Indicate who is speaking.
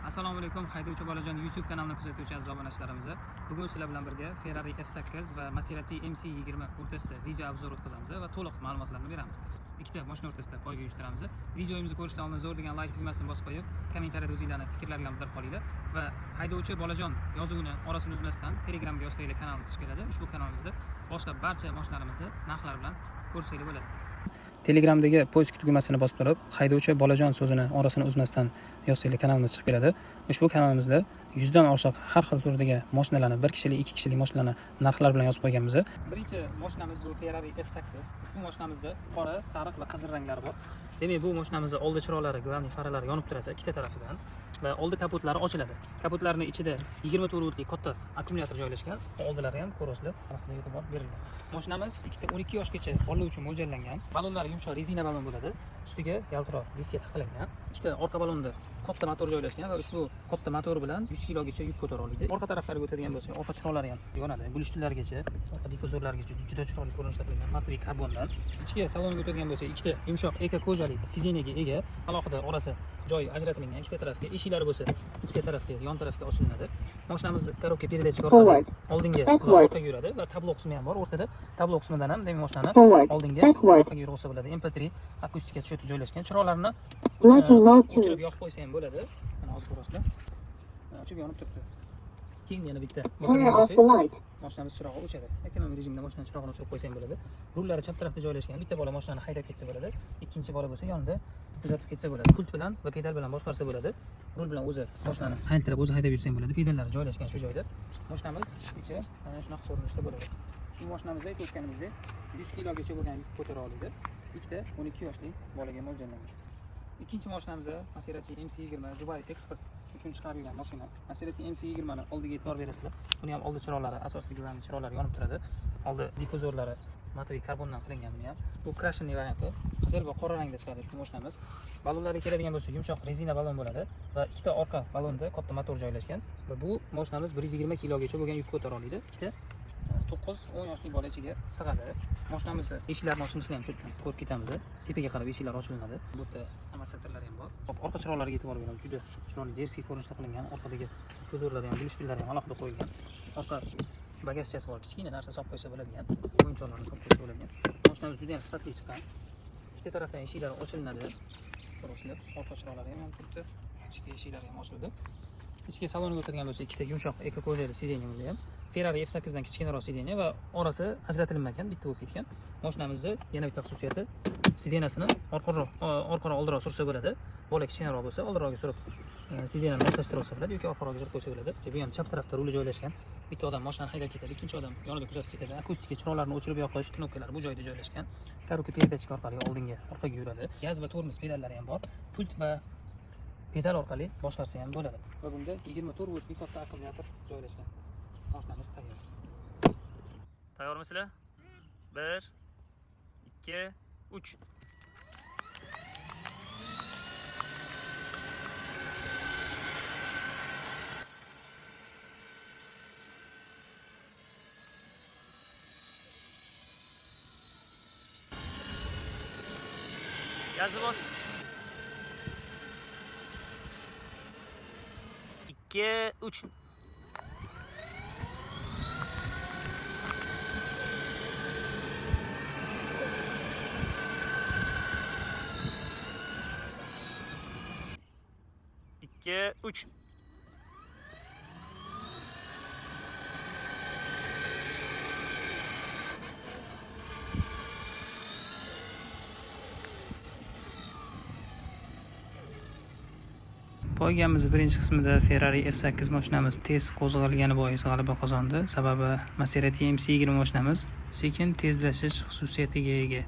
Speaker 1: Assalomu alaykum, haydovchi bolajon YouTube kanalini kuzatuvchi aziz obunachilarimiz. Bugun sizlar bilan birga Ferrari F8 va Maserati MC20 o'rtasida video obzor o'tkazamiz va to'liq ma'lumotlarni beramiz. Ikkita mashina o'rtasida poyga uyushtiramiz. Videomizni ko'rishdan oldin zo'r degan like tugmasini bosib qo'yib, kommentariyada o'zingizlarning fikrlaringizni bildirib qolinglar va haydovchi bolajon yozuvini orasini uzmasdan Telegramga yozsanglar kanalimiz keladi. Ushbu kanalimizda boshqa barcha mashinalarimizni narxlari bilan ko'rsanglar bo'ladi. Telegramdagi poisk tugmasini bosib turib, haydovchi bolajon so'zini orasini uzmasdan yozsanglar kanalimiz chiqib keladi. Ushbu kanalimizda 100 dan oshiq har xil turdagi mashinalarni, bir kishilik, ikki kishilik mashinalarni narxlar bilan yozib qo'yganmiz. Birinchi mashinamiz bu Ferrari F8. Ushbu mashinamizda qora, sariq va qizil ranglari bor. Demak, bu mashinamizda oldi chiroqlari, glavniy faralari yonib turadi ikkita tarafidan va oldi kaputlari ochiladi. Kaputlarning ichida 24 voltli katta akkumulyator joylashgan. Oldilari ham ko'rasizlar, narxni e'tibor berilgan. Mashinamiz ikkita 12 yoshgacha bola uchun mo'ljallangan. Balonlari yumshoq rezina balon bo'ladi. Ustiga yaltiroq diska taqilgan. Ikkita orqa balonda katta motor joylashgan va ushbu katta motor bilan 100 kilogacha yuk ko'tara oladi. Orqa taraflariga o'tadigan bo'lsak, orqa chiroqlari ham yonadi. Gulishlargacha, orqa difuzorlargacha juda chiroyli ko'rinishda qilingan matviy karbondan. Ichki salonga o'tadigan bo'lsak, ikkita yumshoq eko kojali sidenyaga ega, alohida orasi joy ajratilgan ikkita tarafga, eshiklari bo'lsa ikkita tarafga, yon tarafga ochilinadi. Mashinamizda korobka передача orqali oldinga va orqaga yuradi va tablo qismi ham bor. O'rtada tablo qismidan ham demak mashinani oldinga orqaga yurg'isa bo'ladi. MP3 akustika shoti joylashgan. Chiroqlarni o'chirib yoqib qo'ysa ham bo'ladi. Mana hozir ko'rasizlar. Ochib yonib turibdi. Keyin yana bitta mashinamiz chirog'i o'chadi. Ekonomik rejimda mashinani chirog'ini o'chirib qo'ysa ham bo'ladi. Rullari chap tarafda joylashgan. Bitta bola mashinani haydab ketsa bo'ladi. Ikkinchi bola bo'lsa yonida kuzatib ketsa bo'ladi. Pult bilan va pedal bilan boshqarsa bo'ladi. Rul bilan o'zi mashinani haydab o'zi haydab yursa ham bo'ladi. Pedallari joylashgan shu joyda. Mashinamiz ichi mana shunaqa ko'rinishda bo'ladi. Shu mashinamizda aytib o'tganimizdek 100 kilogacha bo'lgan yuk ko'tara oladi. Ikkita 12 yoshli bolaga mo'ljallangan. Ikkinchi mashinamiz Maserati MC20 Dubai eksport uchun chiqarilgan mashina. Maserati MC20 ni oldiga e'tibor berasizlar. Buni ham oldi chiroqlari, asosiy glavniy chiroqlari yonib turadi. Oldi difuzorlari matviy karbondan qilingan buni ham. Bu krashenli varianti. Qizil va qora rangda chiqadi shu mashinamiz. Balonlarga keladigan bo'lsa, yumshoq rezina balon bo'ladi va ikkita orqa balonda katta motor joylashgan va bu mashinamiz 120 kilogacha bo'lgan yuk ko'tara oladi. Ikkita 9-10 yoshli bola ichiga sig'adi. Mashinamiz eshiklarini ochilishini ham cho'tdan ko'rib ketamiz. Tepaga qarab eshiklar ochilinadi. Bu yerda amortizatorlari ham bor. Orqa chiroqlariga e'tibor beramiz. Juda chiroyli dersi ko'rinishda qilingan. Orqadagi difuzorlar ham, gulishlar ham alohida qo'yilgan. Orqa bagajchasi bor. Kichkina narsa solib qo'ysa bo'ladigan. O'yinchoqlarni solib qo'ysa bo'ladigan. Mashinamiz juda ham sifatli chiqqan. Ikkita tarafdan eshiklar ochilinadi. Ko'rasizlar. Orqa chiroqlari ham turibdi. Ichki eshiklari ham ochildi. Ichki salonga o'tadigan bo'lsa, ikkita yumshoq eko kojali sidenya bo'ldi ham. Ferrari F8 dan kichkinaroq sidenya va orasi ajratilmagan, bitta bo'lib ketgan. Mashinamizda yana bitta xususiyati sidenasini orqaroq oldiroq sursa bo'ladi. Bola kichkinaroq bo'lsa, oldiroqga surib sidenani moslashtirib olsa bo'ladi yoki orqaroqga surib qo'ysa bo'ladi. Bu ham chap tarafda ruli joylashgan. Bitta odam mashinani haydab ketadi, ikkinchi odam yonida kuzatib ketadi. Akustika chiroqlarni o'chirib yoqish knopkalari bu joyda joylashgan. Korobka передача orqali oldinga, orqaga yuradi. Gaz va tormoz pedallari ham bor. Pult va pedal orqali boshqarsa ham bo'ladi. Va bunda 24 voltli katta akkumulyator joylashgan. Mashinamiz tayyor. Tayyormisizlar? 1 2 3 Gazi bos. 2 3 2 3 Poygamiz birinchi qismida Ferrari F8 mashinamiz tez qo'zg'algani bois g'alaba qozondi. Sababi Maserati MC20 mashinamiz sekin tezlashish xususiyatiga ega.